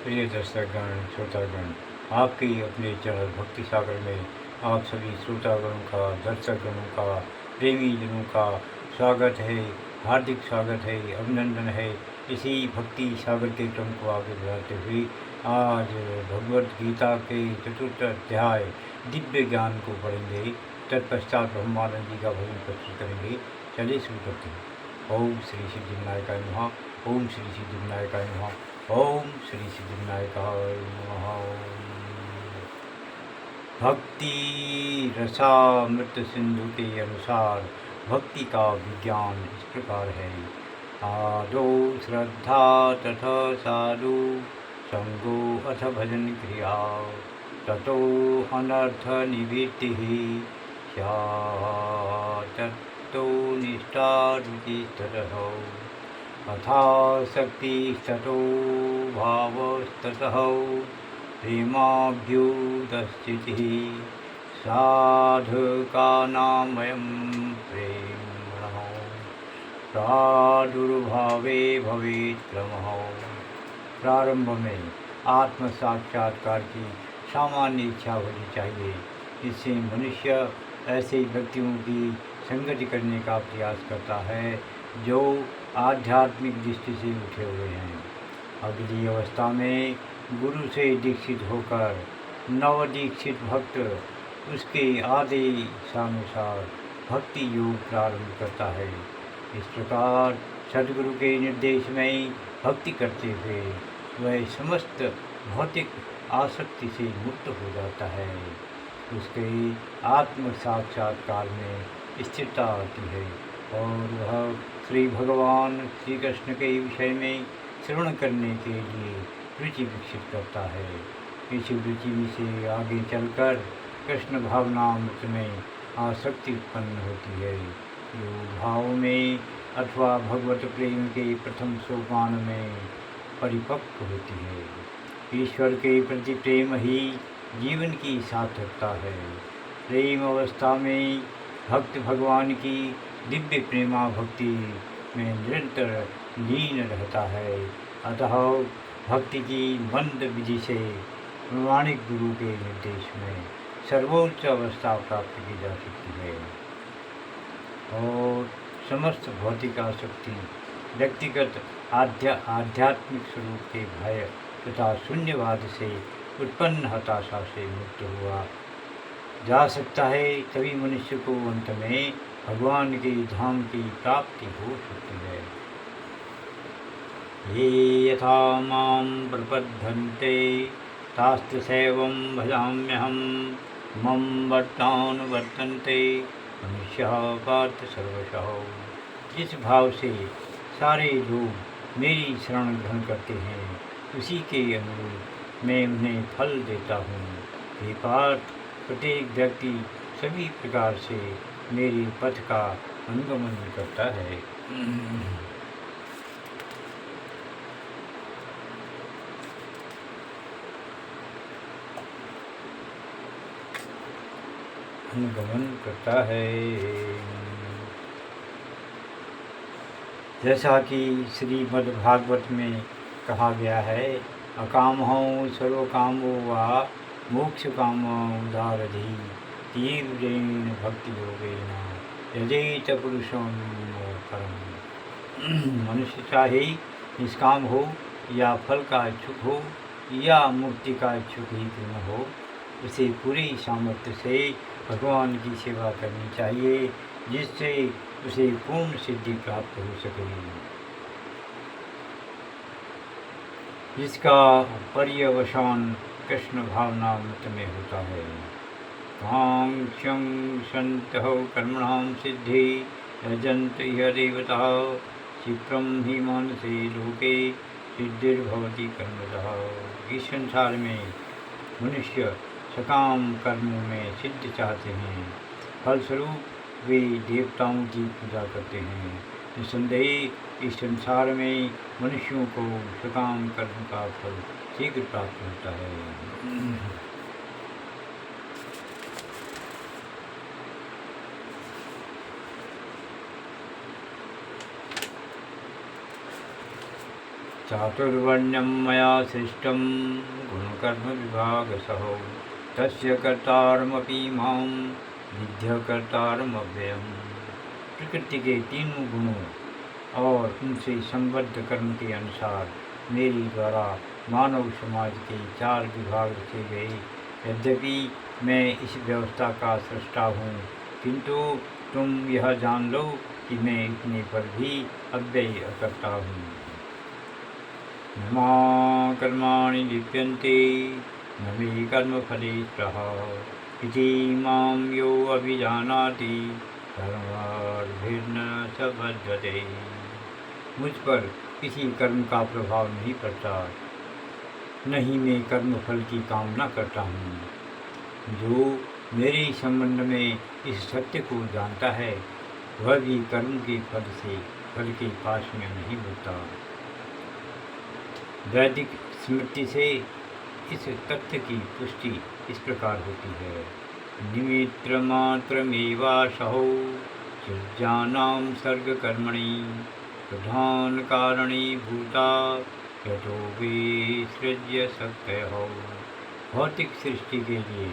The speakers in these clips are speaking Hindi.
प्रिय दर्शकगण श्रोतागण, आपके अपने चैनल भक्ति सागर में आप सभी श्रोतागणों का, दर्शकगणों का, प्रेमी जनों का स्वागत है, हार्दिक स्वागत है, अभिनंदन है। इसी भक्ति सागर के क्रम को आगे बढ़ाते हुए आज भगवद गीता के चतुर्थ अध्याय दिव्य ज्ञान को पढ़ेंगे। तत्पश्चात ब्रह्मानंद जी का भजन प्रस्तुत करेंगे। चलिए शुरू करते हैं। ओम श्री सिद्धिविनायकाय नमः। ओम श्री सिद्धिविनायकाय नमः। ओम श्री सिद्धिविनायकाय नमः। भक्ति रसामृत सिंधु के अनुसार भक्ति का विज्ञान इस प्रकार है। आदो श्रद्धा तथा साधु संगो अथ भजन क्रिया ततो अनर्थ निवृत्ति तत्तो निष्ठा रुचिस्ततः अथासक्तिस्ततो भावस्ततः प्रेमाभ्युदस्थितिः साधकानामयं प्रेमणः प्रादुर्भावे भवेत् क्रमः। प्रारंभ में आत्म साक्षात्कार की सामान्य इच्छा होनी चाहिए। इससे मनुष्य ऐसे व्यक्तियों की संगति करने का प्रयास करता है जो आध्यात्मिक दृष्टि से उठे हुए हैं। अगली अवस्था में गुरु से दीक्षित होकर नवदीक्षित भक्त उसके आदेशानुसार भक्ति योग प्रारंभ करता है। इस प्रकार सद्गुरु के निर्देश में भक्ति करते हुए वह समस्त भौतिक आसक्ति से मुक्त हो जाता है। उसके आत्म साक्षात्कार में स्थिरता आती है और वह श्री भगवान श्री कृष्ण के विषय में श्रवण करने के लिए रुचि विकसित करता है। इस रुचि से आगे चलकर कृष्ण भावनामृत में आसक्ति उत्पन्न होती है, जो भाव में अथवा भगवत प्रेम के प्रथम सोपान में परिपक्व होती है। ईश्वर के प्रति प्रेम ही जीवन की सार्थकता है। प्रेम अवस्था में भक्त भगवान की दिव्य प्रेमा भक्ति में निरंतर लीन रहता है। अतः भक्ति की मंद विधि से प्रमाणिक गुरु के निर्देश में सर्वोच्च अवस्था प्राप्त की जा सकती है और समस्त भौतिक आसक्ति व्यक्तिगत आध्यात्मिक स्वरूप के भय तथा शून्यवाद से उत्पन्न हताशा से मुक्त हुआ जा सकता है। तभी मनुष्य को अंत में भगवान के धाम की प्राप्ति हो सकती है। ये यथा मां प्रपद्यन्ते तास्तथैवं भजाम्यहं मम वर्तानुवर्तन्ते मनुष्यः पार्थ सर्वशः। जिस भाव से सारे लोग मेरी शरण ग्रहण करते हैं उसी के अनुरूप मैं उन्हें फल देता हूँ। हे पार्थ, प्रत्येक व्यक्ति सभी प्रकार से मेरे पथ का अनुगमन करता है। अनुगमन करता है। जैसा कि श्रीमद् भागवत में कहा गया है, अकामो सर्वकामो वा मोक्ष कामो उदारधि तीव्रेण भक्ति योगेन यजेत पुरुषं परम। मनुष्य चाहे निष्काम हो या फल का इच्छुक हो या मुक्ति का इच्छुक ही क्यों न हो, उसे पूरी सामर्थ्य से भगवान की सेवा करनी चाहिए, जिससे उसे पूर्ण सिद्धि प्राप्त हो सके, जिसका पर्यवसान कृष्ण भावनामृत में होता है। कांक्षं सन्तः कर्मणां सिद्धि यजन्त इह देवताः क्षिप्रं हि मानसे लोके सिद्धिर्भवति कर्मतः। इस संसार में मनुष्य सकाम कर्मों में सिद्धि चाहते हैं, फलस्वरूप वे देवताओं की पूजा करते हैं। निसंदेह इस संसार में मनुष्यों को सकाम कर्म का फल शीघ्र प्राप्त होता है। चातुर्वर्ण्यं मया सृष्टं गुणकर्मविभागसः तस्य कर्तारमपि मां विद्यकर्तारमव्ययम्। प्रकृति के तीनों गुणों और उनसे संबद्ध कर्म के अनुसार मेरे द्वारा मानव समाज के 4 विभाग रचे गए। यद्यपि मैं इस व्यवस्था का सृष्टा हूँ, किंतु तुम यह जान लो कि मैं इतने पर भी अव्यय अकर्ता हूँ। न मा कर्माणि लिप्यन्ते न मे कर्मफले स्पृहा इति मां यो अभिजानाति कर्मभिर्न स बध्यते। मुझ पर किसी कर्म का प्रभाव नहीं पड़ता, नहीं मैं कर्मफल की कामना करता हूँ। जो मेरे संबंध में इस सत्य को जानता है वह भी कर्म के फल से फल के पास में नहीं होता। वैदिक स्मृति से इस तथ्य की पुष्टि इस प्रकार होती है। निमित्र मात्रमेवासौ सृज्यानां सर्गकर्मणि प्रधान कारणी भूता यतो विसृज्य शक्तयः। भौतिक सृष्टि के लिए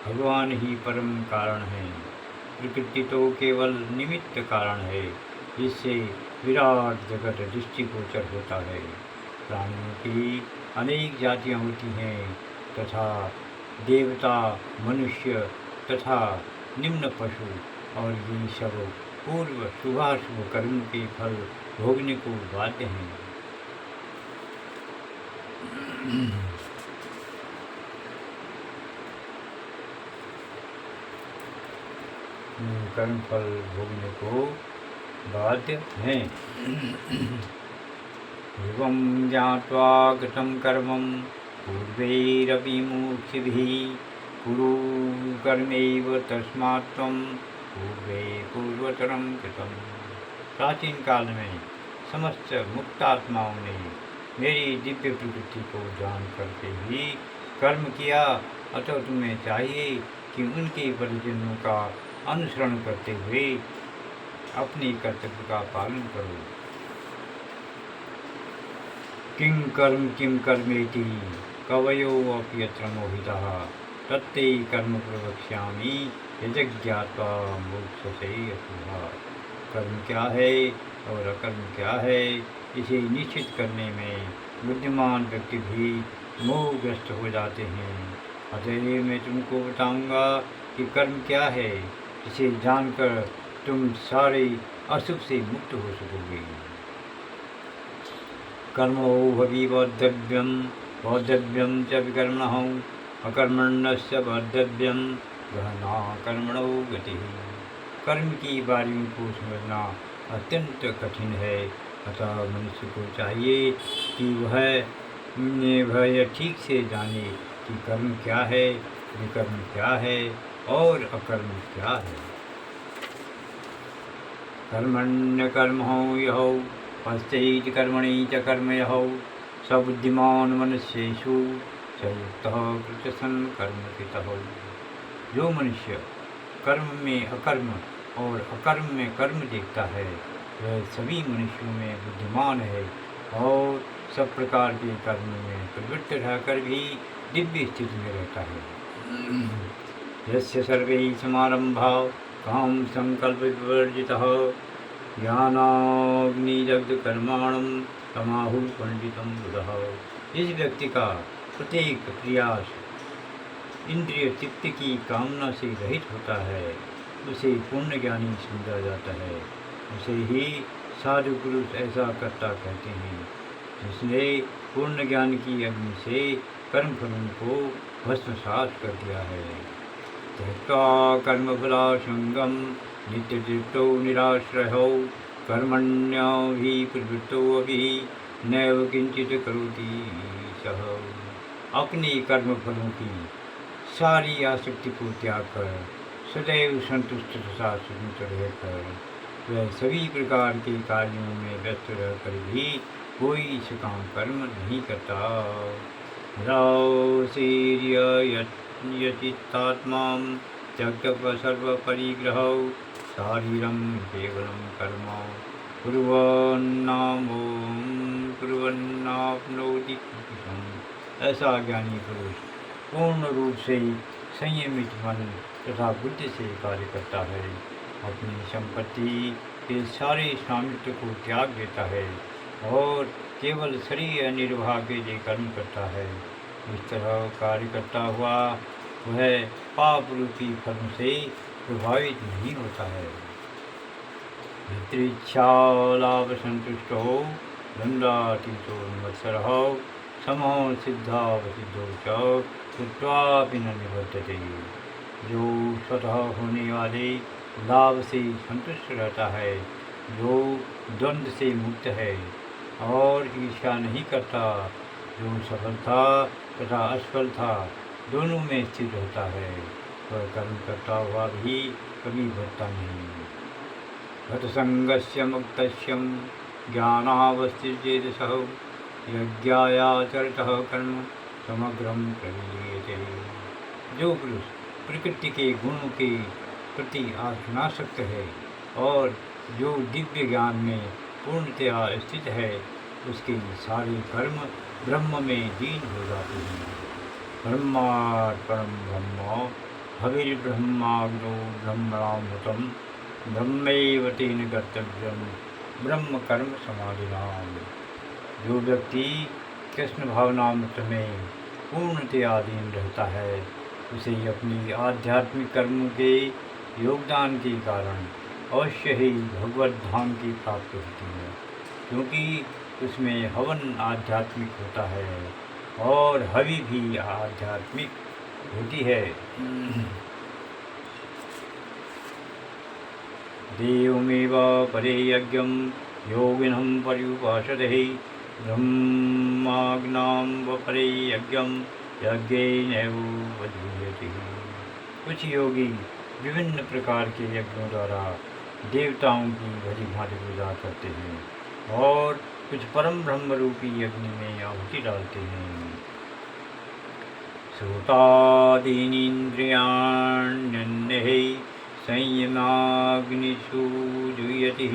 भगवान ही परम कारण है, प्रकृति तो केवल निमित्त कारण है, जिससे विराट जगत दृष्टिगोचर होता है। प्राणियों की अनेक जातियाँ होती हैं तथा देवता, मनुष्य तथा निम्न पशु, और ये सब पूर्व शुभाशुभ कर्म के फल भोगने को बाध्य हैं। कर्म फल भोगने को बाध्य हैं। एवं ज्ञात्वा कृतं कर्मं पूर्वैरपि मुमुक्षुभिः कुरु कर्मैव तस्मात् त्वं पूर्वे पूर्वतरं कृतम्। प्राचीन काल में समस्त मुक्तात्माओं ने मेरी दिव्य प्रकृति को जान करके ही कर्म किया, अतः तुम्हें चाहिए कि उनके परिजनों का अनुसरण करते हुए अपने कर्तव्य का पालन करो। किं कर्मेति कवयो अपि यत्र मोहितः तत्ते कर्म प्रवक्ष्यामि यज्ञात्वा मोक्षसे अशुभात्। कर्म क्या है और अकर्म क्या है, इसे निश्चित करने में बुद्धिमान व्यक्ति भी मोहग्रस्त हो जाते हैं। अतः मैं तुमको बताऊंगा कि कर्म क्या है, इसे जानकर तुम सारे अशुभ से मुक्त हो सकोगे। कर्मणो भवि बौद्धव्यम च विकर्मणः अकर्मण्यस्य बौद्धव्यम गहना कर्मणो गतिः। कर्म की बारियों को समझना अत्यंत कठिन है, अतः मनुष्य को चाहिए कि वह यह ठीक से जाने कि कर्म क्या है, विकर्म क्या है और अकर्म क्या है। कर्मण्यकर्मणो यहो पश्चैत् कर्मणि च कर्म यहो स बुद्धिमान मनुष्येषु च युक्तः कृतसन् कर्मकृतः। जो मनुष्य कर्म में अकर्म और अकर्म में कर्म देखता है वह सभी मनुष्यों में बुद्धिमान है और सब प्रकार के कर्म में प्रवृत्त रहकर भी दिव्य स्थिति में रहता है। यस्य सर्वे समारंभा काम संकल्प विवर्जितः ज्ञानाग्निदग्ध कर्माणं तमाहु पंडितम बुधः। इस व्यक्ति का प्रत्येक प्रयास इंद्रिय चित्त की कामना से रहित होता है, उसे पूर्ण ज्ञानी समझा जाता है। उसे ही साधु पुरुष ऐसा करता कहते हैं, जिसने पूर्ण ज्ञान की अग्नि से कर्मफलों को भस्मसात कर दिया है। त्यक्त्वा कर्मफलासंगं नित्यतृप्तो निराश्रयो कर्मण्यो हि प्रवृत्तो अपि नैव किंचित करोति सः। अपने कर्मफलों की सारी आसक्ति को त्याग कर सदैव संतुष्ट तथा स्वतंत्र रहकर वह सभी प्रकार के कार्यों में व्यस्त रहकर भी कोई सकाम कर्म नहीं करता। यचित्तात्मा त्यक्त्वा सर्वपरिग्रहौ शारीरं केवलं कर्म कुर्वन्नामो कुर्वन्नाप्नोति किल्बिषम्। ऐसा ज्ञानी पुरुष पूर्ण रूप से संयमित मन तथा बुद्धि से कार्य करता है, अपनी संपत्ति के सारे स्वामित्व को त्याग देता है और केवल शरीर निर्वाह के लिए कर्म करता है। इस तरह कार्य करता हुआ वह पाप रूपी फल से प्रभावित नहीं होता है। यत्रेच्छा लाभ संतुष्टो द्वंद्वातीतो मत्सरः समो सिद्धावसिद्धो च कृत्वापि न निबद्धते। जो स्वतः होने वाले लाभ से संतुष्ट रहता है, जो द्वंद्व से मुक्त है और ईर्ष्या नहीं करता, जो सफलता तथा असफलता दोनों में स्थित रहता है, वह कर्म करता हुआ भी कभी बढ़ता नहीं। गतसंगस्य मुक्तस्य ज्ञानावस्थितेजसः यज्ञायाचरितः कर्म समग्रं प्रविलीयते। जो पुरुष प्रकृति के गुणों के प्रति आत्मासक्त है और जो दिव्य ज्ञान में पूर्णतया स्थित है, उसके सारे कर्म ब्रह्म में लीन हो जाते हैं। ब्रह्मार्पणं ब्रह्म हविर्ब्रह्माग्नो ब्रह्मणामृतं ब्रह्मैव तेन कर्तव्यं ब्रह्म कर्म समाधिनाम्। जो व्यक्ति कृष्ण भावनामृत में पूर्णतया लीन रहता है, उसे अपनी आध्यात्मिक कर्मों के योगदान के कारण अवश्य ही भगवत धाम की प्राप्ति होती है, क्योंकि उसमें हवन आध्यात्मिक होता है और हवि भी आध्यात्मिक होती है। देवमेव परे यज्ञं योगिनं पर्युपासते ब्रह्माग्नां वपरे यज्ञं यज्ञेनैव वधूयते। कुछ योगी विभिन्न प्रकार के यज्ञों द्वारा देवताओं की भली भांति पूजा करते हैं और कुछ परम ब्रह्म रूपी यज्ञ में आहुति डालते हैं। श्रोतादीनीन्द्रियाण्यन्यैः संयमाग्निषु जुह्यति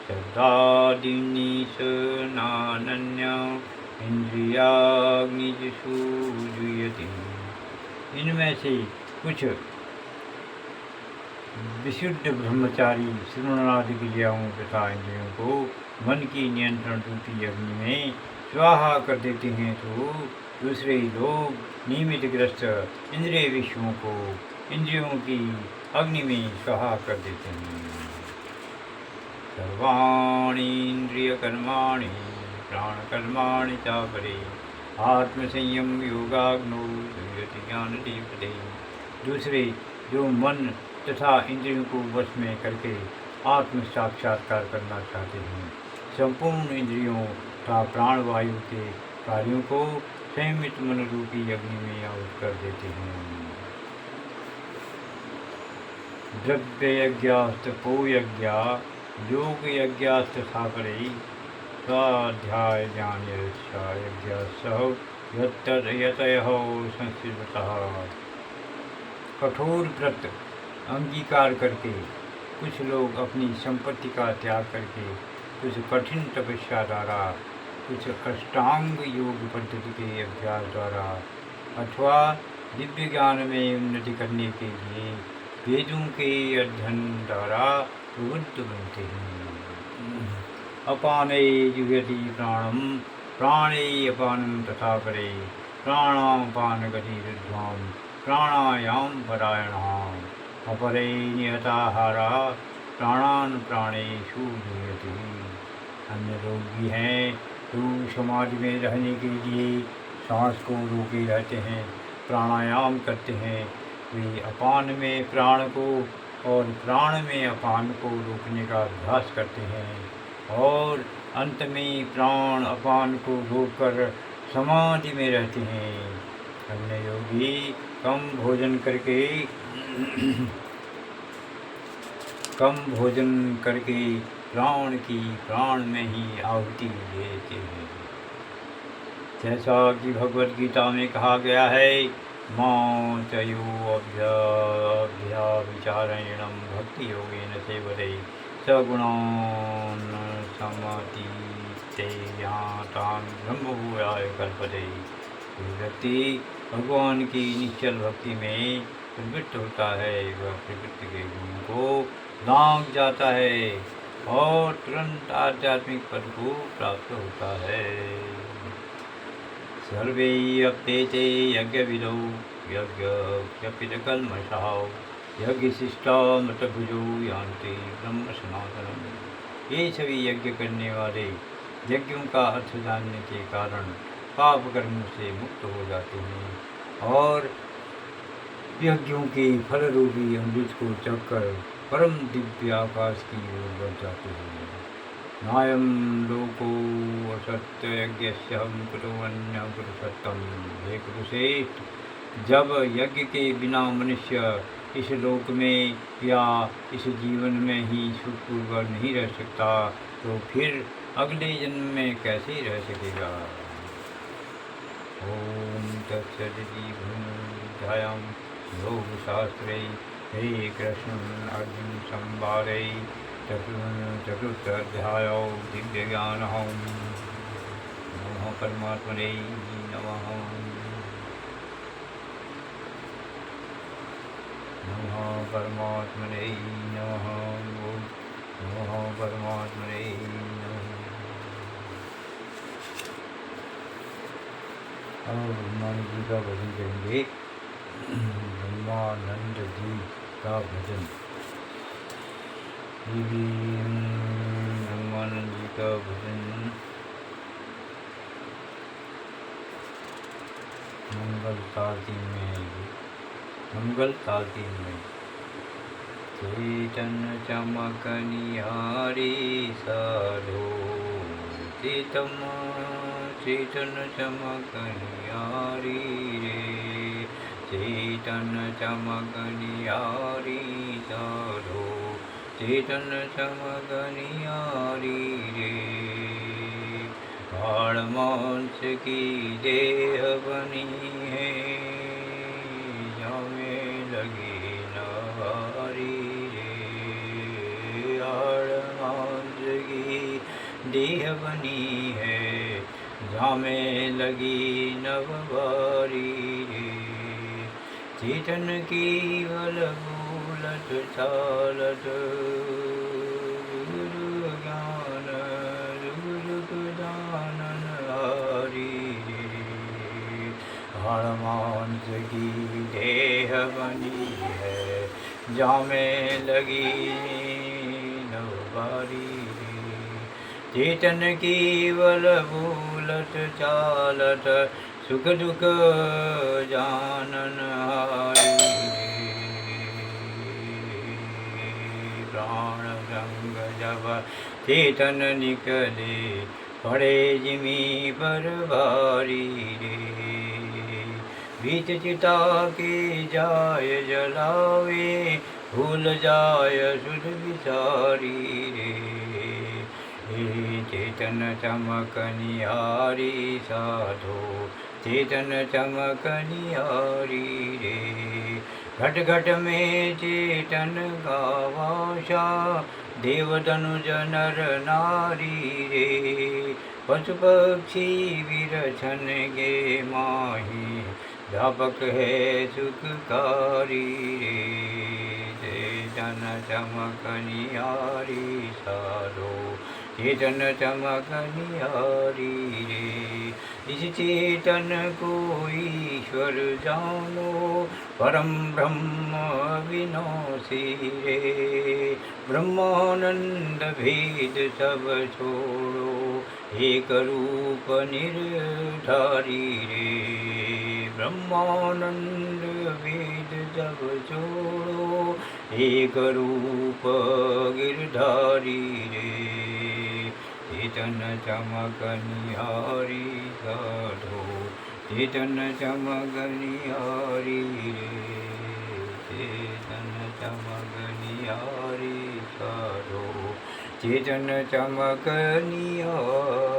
शब्दादीनि नानन्य इंद्रियाग्निषु जुह्यति। इनमें से कुछ विशुद्ध ब्रह्मचारी श्रवणादि क्रियाओं तथा इंद्रियों को मन की नियंत्रण रूपी अग्नि में स्वाहा कर देते हैं, तो दूसरे लोग नियमित ग्रस्त इंद्रिय विषयों को इंद्रियों की अग्नि में स्वाहा कर देते हैं। सर्वाणि इंद्रिय कर्माणि प्राणकर्माणि चापरे आत्मसंयम योगाग्नो जुह्यति ज्ञानदीपते। दूसरे जो मन तथा इंद्रियों को वश में करके आत्म साक्षात्कार करना चाहते हैं, संपूर्ण इंद्रियों तथा प्राणवायु के कार्यों को संयमित मन रूपी अग्नि में आहुत कर देते हैं। द्रव्य यज्ञास्तपो यज्ञा योग यज्ञास्तथा परे स्वाध्याय ज्ञान यज्ञासह यतयः संस्कृतः। कठोर व्रत अंगीकार करके कुछ लोग अपनी संपत्ति का त्याग करके, कुछ कठिन तपस्या द्वारा, कुछ अष्टांग योग पद्धति के अभ्यास द्वारा अथवा दिव्य ज्ञान में उन्नति करने के लिए वेदों के अध्ययन द्वारा प्रवृत्त बनते हैं। अपाने जुह्यति प्राणम प्राणे अपानम तथा परे प्राणापान गतिरुद्ध्वां प्राणायाम परायणाः अपरे नियताहारा प्राणान प्राणेषु जुह्यति। अन्य लोग भी हैं जो समाज में रहने के लिए सांस को रोके रहते हैं, प्राणायाम करते हैं। वे अपान में प्राण को और प्राण में अपान को रोकने का अभ्यास करते हैं और अंत में प्राण अपान को रोककर समाधि में रहते हैं। अन्य योगी कम भोजन करके प्राण की प्राण में ही आहुति देते हैं। जैसा कि भगवद गीता में कहा गया है, मां चयो अभ्याविचारेण भक्ति योगेन सेवते सगुणान् समातीते यातान् ब्रह्मभूयाय कल्पते। कोई व्यक्ति भगवान की निश्चल भक्ति में प्रवृत्त होता है, वह प्रकृति के गुणों को लांघ जाता है और तुरंत आध्यात्मिक पद को प्राप्त होता है। सर्वे अप्येते यज्ञविदो यज्ञप्यपितकल्मषः यज्ञशिष्टामृतभुजो यान्ति ब्रह्म सनातनम्। ये सभी यज्ञ करने वाले यज्ञों का अर्थ जानने के कारण पाप कर्मों से मुक्त हो जाते हैं और यज्ञों के फल रूपी अमृत को चखकर परम दिव्य आकाश की ओर बढ़ जाते हैं। नायम लोको असत्यज्ञस्यहं कुतोऽन्यं कुरुसत्तम। हे कुरुश्रेष्ठ, जब यज्ञ के बिना मनुष्य इस लोक में या इस जीवन में ही सुखपूर्वक नहीं रह सकता, तो फिर अगले जन्म में कैसे रह सकेगा। ओम तत्सदिति भूमिध्यायां योगशास्त्रे हे कृष्ण अर्जुन संवादे चतुर्थाध्यायो दिव्यज्ञानः। नमः परमात्मने नमः। नमः परमात्मने नमः। नमः परमात्मने नमः। और हनुमान जी का भजन करेंगे। ब्रह्मानंद जी का भजन। ब्रह्मानंद जी का भजन। मंगल ताल तीन में। चेतन चमकनिहारी साधो चेतन चमकनिहारी रे। चेतन चमकनिहारी साधो चेतन चमकनिहारी रे। हाड़ मांस की देह बनी है, जामे लगी नारी रे। हाड़ मांस की देह बनी है, जामे लगी नवबारी रे। चेतन की बल भूलत चालत गुरु ज्ञान गुरु जानन हारी रे। हाड़ मांस की देह बनी है, जामे लगी नवबारी रे। चेतन की बल भूलत चालत सुख दुख जानन हारी रे। प्राण संग जब चेतन निकले, पड़े जिमी पर भारी रे। बीच चिता के जाय जलावे, भूल जाय सुध विचारी रे। हे चेतन चमकनिहारी साधो चेतन चमकनिहारी रे। घट घट में चेतन का वासा, देव धनुज नर नारी रे। पशु पक्षी विरछन गे माही, व्यापक है सुखकारी रे। चेतन चमकनिहारी साधो चेतन चमकनिहारी रे। इस चेतन को ईश्वर जानो, परम ब्रह्म विनाशी रे। ब्रह्मानंद भेद सब छोड़ो, एक रूप निर्धारी रे। ब्रह्मानंद भेद सब छोड़ो, एक रूप गिरधारी रे। चेतन चमकनिहारी साधो चेतन चमकनिहारी रे। चेतन चमकनिहारी साधो चेतन चमकनिहारी।